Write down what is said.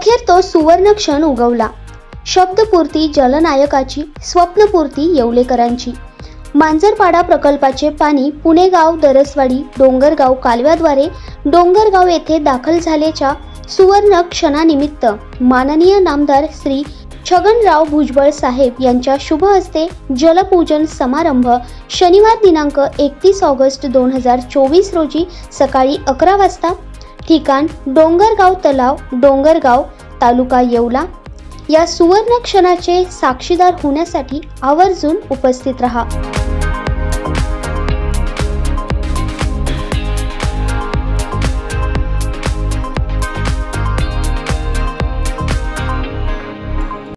अखेर तो सुवर्ण क्षण उगवला. शब्दपूर्ती जलनायकाची, स्वप्नपूर्ती येवलेकरांची. मांजरपाडा प्रकल्पाचे पाणी पुणेगाव दरसवाडी डोंगरगाव कालव्याद्वारे डोंगरगाव येथे दाखल झाल्याच्या सुवर्ण क्षणानिमित्त माननीय नामदार श्री छगनराव भुजबळ साहेब यांच्या शुभ हस्ते जलपूजन समारंभ शनिवार दिनांक 31 ऑगस्ट 2024 रोजी सकाळी 11 वाजता. ठिकाण डोंगरगाव तलाव, डोंगरगाव, तालुका येवला. या सुवर्ण क्षणाचे साक्षीदार होण्यासाठी आवर्जून उपस्थित रहा.